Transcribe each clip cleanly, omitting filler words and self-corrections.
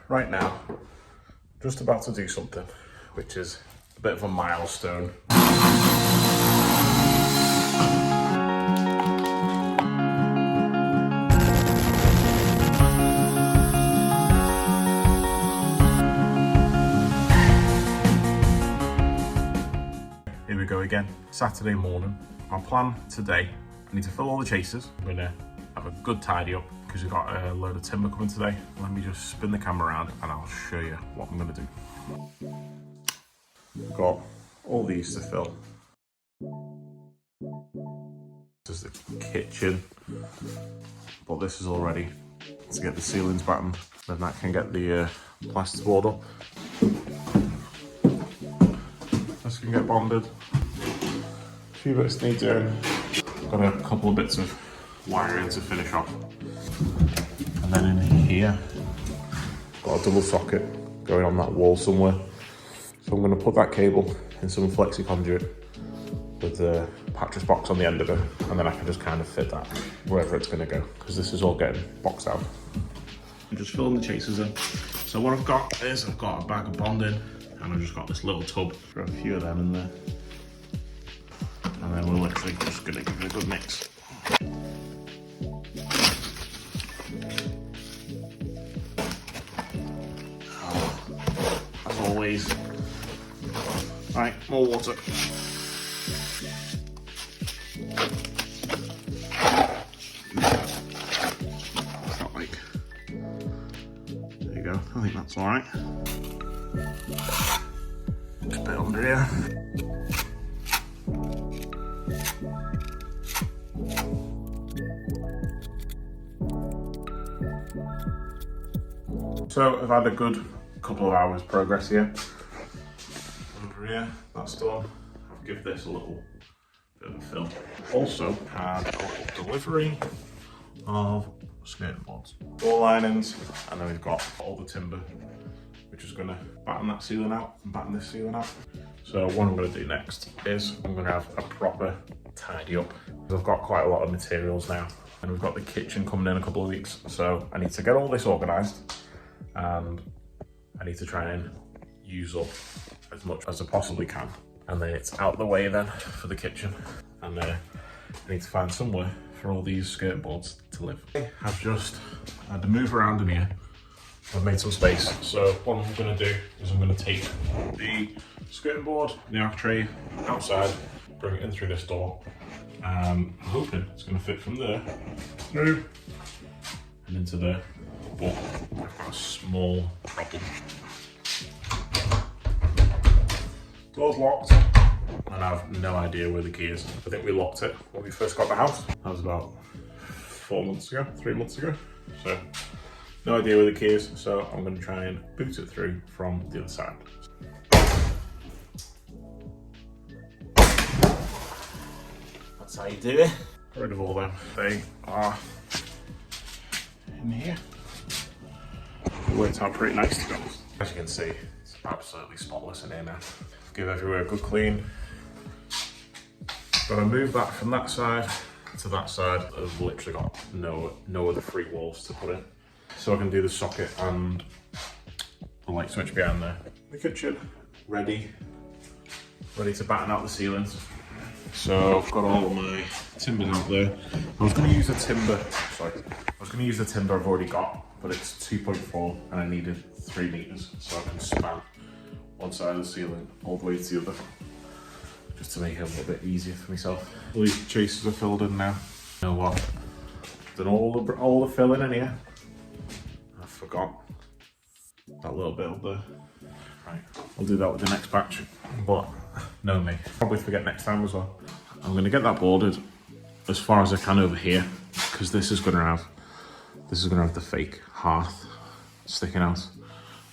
right now, just about to do something, which is a bit of a milestone. Here we go again, Saturday morning. Our plan today, I need to fill all the chasers. I'm gonna have a good tidy up because we've got a load of timber coming today. Let me just spin the camera around and I'll show you what I'm gonna do. We've got all these to fill. This is the kitchen, but this is all ready to get the ceilings battened. Then that can get the plasterboard up. This can get bonded. A few bits need doing. Got a couple of bits of wiring to finish off. And then in here, got a double socket going on that wall somewhere. So I'm going to put that cable in some flexi conduit with the pattress box on the end of it, and then I can just kind of fit that wherever it's going to go, because this is all getting boxed out. I'm just filling the chasers in. So what I've got is I've got a bag of bonding, and I've just got this little tub for a few of them in there. And then we're literally just going to give it a good mix. As always. Right, more water. Got like, there you go, I think that's all right. Just a bit under here. So I've had a good couple of hours progress here. Over here, that's done. I'll give this a little bit of a fill. Also had a little delivery of skirting boards, door linings, and then we've got all the timber, which is going to batten that ceiling out and batten this ceiling out. So what I'm going to do next is I'm going to have a proper tidy up. I've got quite a lot of materials now, and we've got the kitchen coming in a couple of weeks, so I need to get all this organised, and I need to try and use up as much as I possibly can. And then it's out the way then for the kitchen. And I need to find somewhere for all these skirting boards to live. I've just had to move around in here. I've made some space. So what I'm gonna do is I'm gonna take the skirting board, the architrave outside, bring it in through this door. I'm hoping it's gonna fit from there through and into there. But I've got a small problem. Door's locked, and I have no idea where the key is. I think we locked it when we first got the house. That was about 3 months ago. So, no idea where the key is, so I'm going to try and boot it through from the other side. That's how you do it. Get rid of all them. They are in here. It worked out pretty nice, to be honest. As you can see, it's absolutely spotless in here now. Give everywhere a good clean. Gotta move that from that side to that side. I've literally got no other free walls to put in. So I can do the socket and the light switch behind there. The kitchen, ready to batten out the ceilings. So I've got all of my timbers out there. I was gonna use the timber I've already got, but it's 2.4 and I needed 3 meters, so I can span one side of the ceiling all the way to the other, just to make it a little bit easier for myself. All these chasers are filled in now. You know what? Done all the filling in here. I forgot that little bit up there. Right, I'll do that with the next batch, but know me, probably forget next time as well. I'm going to get that boarded as far as I can over here, because this is going to have the fake hearth sticking out.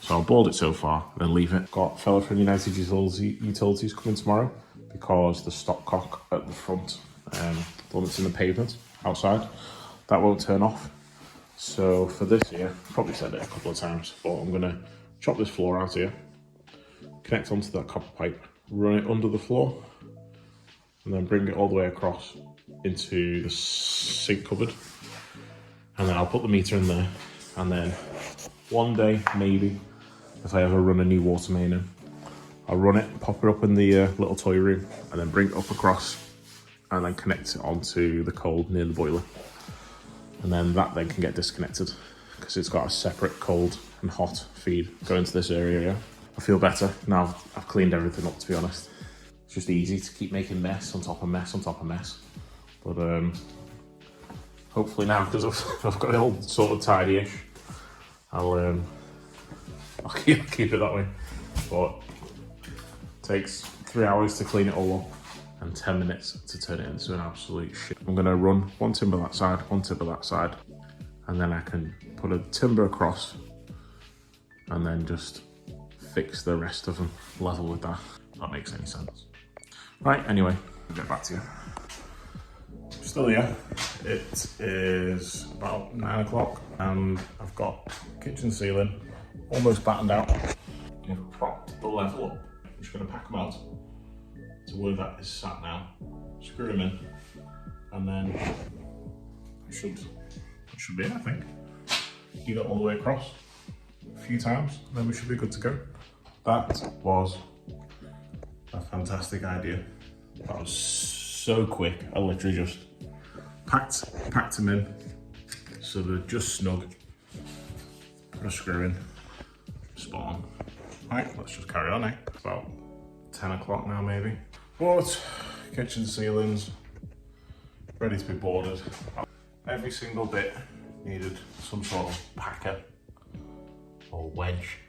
So I'll board it so far, then leave it. Got a fella from United Utilities coming tomorrow, because the stopcock at the front, the one that's in the pavement outside, that won't turn off. So for this here, probably said it a couple of times, but I'm gonna chop this floor out here, connect onto that copper pipe, run it under the floor, and then bring it all the way across into the sink cupboard. And then I'll put the meter in there, and then one day, maybe, if I ever run a new water main in, I'll run it, pop it up in the little toy room, and then bring it up across, and then connect it onto the cold near the boiler. And then that then can get disconnected, because it's got a separate cold and hot feed going to this area, yeah. I feel better now I've cleaned everything up, to be honest. It's just easy to keep making mess on top of mess on top of mess. But hopefully now, because I've got it all sort of tidy-ish, I'll keep it that way. But it takes 3 hours to clean it all up and 10 minutes to turn it into an absolute shit. I'm gonna run one timber that side, one timber that side, and then I can put a timber across and then just fix the rest of them level with that. If that makes any sense. Right, anyway, I'll get back to you. Still here. It is about 9 o'clock and I've got kitchen ceiling almost battened out. I've propped the level up. I'm just gonna pack them out to where that is sat now. Screw them in, and then it should be it, I think. Get it all the way across a few times, and then we should be good to go. That was a fantastic idea. That was so quick. I literally just packed them in so they're just snug. Put a screw in, spot on. Right, let's just carry on, eh? It's about 10 o'clock now, maybe. But kitchen ceilings ready to be boarded. Every single bit needed some sort of packer or wedge.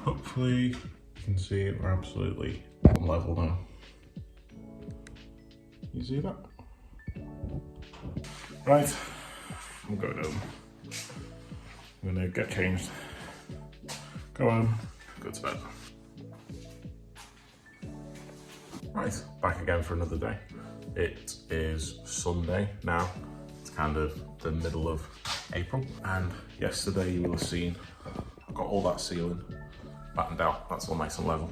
Hopefully you can see we're absolutely on level now. You see that? Right, I'm going home. I'm gonna get changed, go home, go to bed. Right, back again for another day. It is Sunday now. It's kind of the middle of April. And yesterday you will have seen I got all that ceiling battened out. That's all nice and level.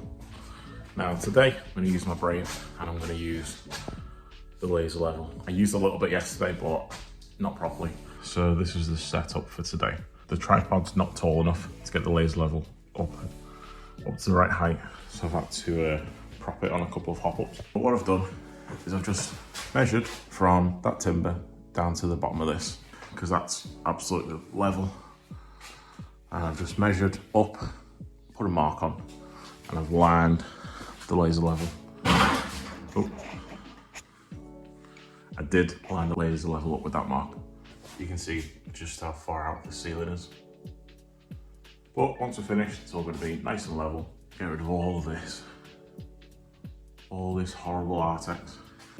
Now today I'm gonna use my brain and I'm gonna use the laser level. I used a little bit yesterday, but not properly. So this is the setup for today. The tripod's not tall enough to get the laser level up to the right height. So I've had to prop it on a couple of hop-ups. But what I've done is I've just measured from that timber down to the bottom of this, because that's absolutely level. And I've just measured up, put a mark on, and I've lined the laser level. Oh. I did line the laser level up with that mark. You can see just how far out the ceiling is. But once we're finished, it's all going to be nice and level. Get rid of all of this. All this horrible artex.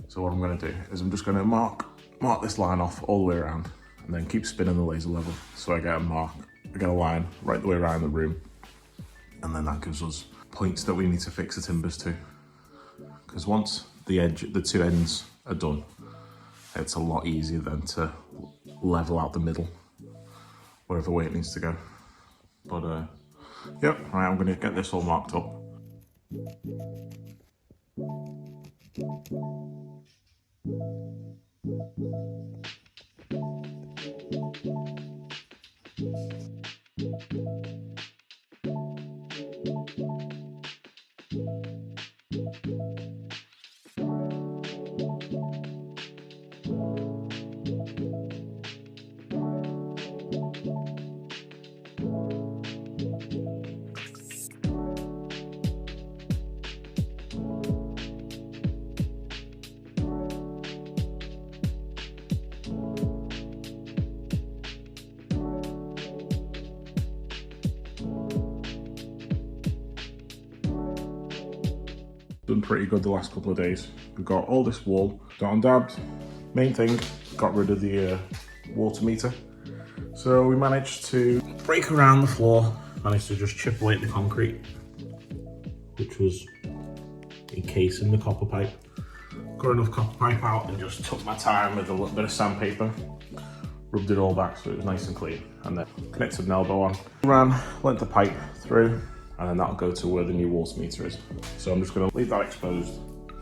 So what I'm going to do is I'm just going to mark this line off all the way around and then keep spinning the laser level. So I get a line right the way around the room. And then that gives us points that we need to fix the timbers to. Because once the two ends are done, it's a lot easier then to level out the middle, wherever way it needs to go. But yep, right, I'm gonna get this all marked up. Done pretty good the last couple of days. We've got all this wall done and dabbed. Main thing, got rid of the water meter. So we managed to break around the floor, managed to just chip away at the concrete, which was encasing the copper pipe. Got enough copper pipe out and just took my time with a little bit of sandpaper, rubbed it all back so it was nice and clean, and then connected an elbow on. Lent the pipe through, and then that'll go to where the new water meter is. So I'm just gonna leave that exposed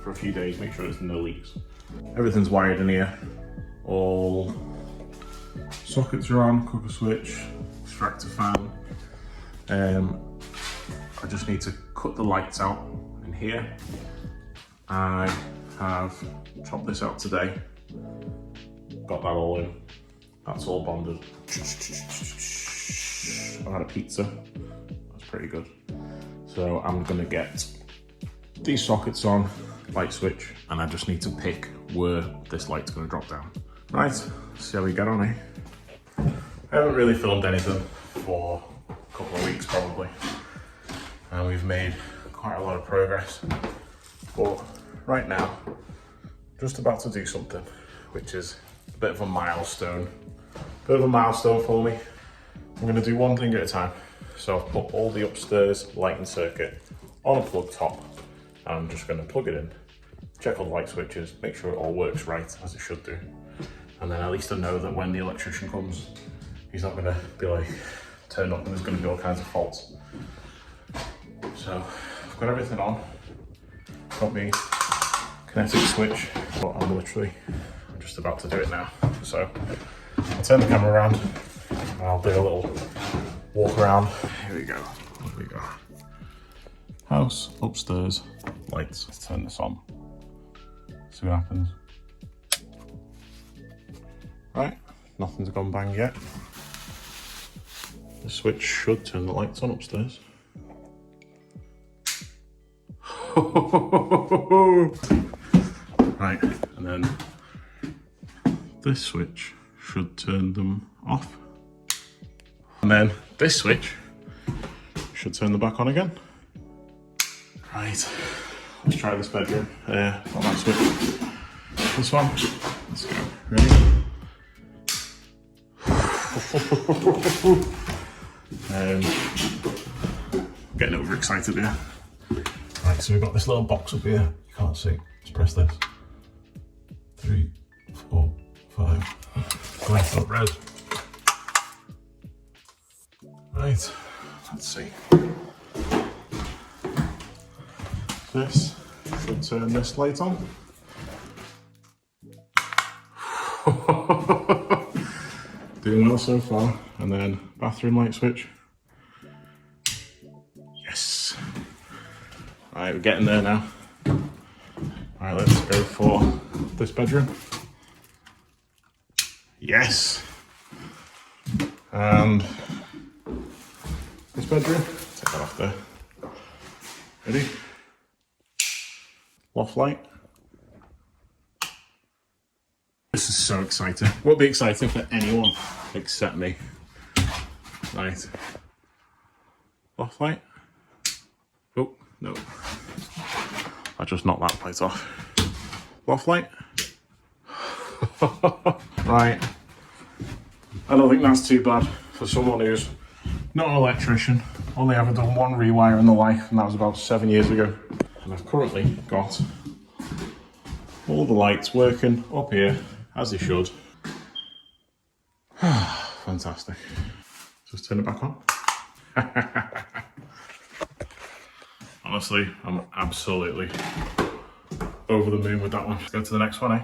for a few days, make sure there's no leaks. Everything's wired in here. All sockets are on, cooker switch, extractor fan. I just need to cut the lights out in here. I have chopped this out today. Got that all in. That's all bonded. I had a pizza. That's pretty good. So I'm gonna get these sockets on, light switch, and I just need to pick where this light's gonna drop down. Right, see how we get on, eh? I haven't really filmed anything for a couple of weeks probably. And we've made quite a lot of progress. But right now, just about to do something, which is a bit of a milestone. Bit of a milestone for me. I'm gonna do one thing at a time. So I've put all the upstairs lighting circuit on a plug top. And I'm just gonna plug it in, check all the light switches, make sure it all works right as it should do. And then at least I know that when the electrician comes, he's not gonna be like, turn up and there's gonna be all kinds of faults. So I've got everything on. Got me kinetic switch, but I'm just about to do it now. So I'll turn the camera around and I'll do a little walk around. Here we go, what do we got? House, upstairs, lights. Let's turn this on, see what happens. Right, nothing's gone bang yet. The switch should turn the lights on upstairs. Right, and then this switch should turn them off. And then this switch should turn them back on again. Right, let's try this bedroom. Not that switch. This one. Let's go. Ready? Getting overexcited here. Right, so we've got this little box up here. You can't see. Let's press this. 3, 4, 5. Lights up red. Right, let's see. This should turn this light on. Doing well so far. And then bathroom light switch. Yes. Right, we're getting there now. Right, let's go for this bedroom. Yes. And this bedroom. Take that off there. Ready? Loft light. This is so exciting. Won't be exciting for anyone except me. Right. Loft light. Oh, no. I just knocked that light off. Loft light. Right. I don't think that's too bad for someone who's not an electrician. Only ever done one rewire in their life, and that was about 7 years ago. And I've currently got all the lights working up here as they should. Fantastic. Just turn it back on. Honestly, I'm absolutely over the moon with that one. Let's go to the next one, eh?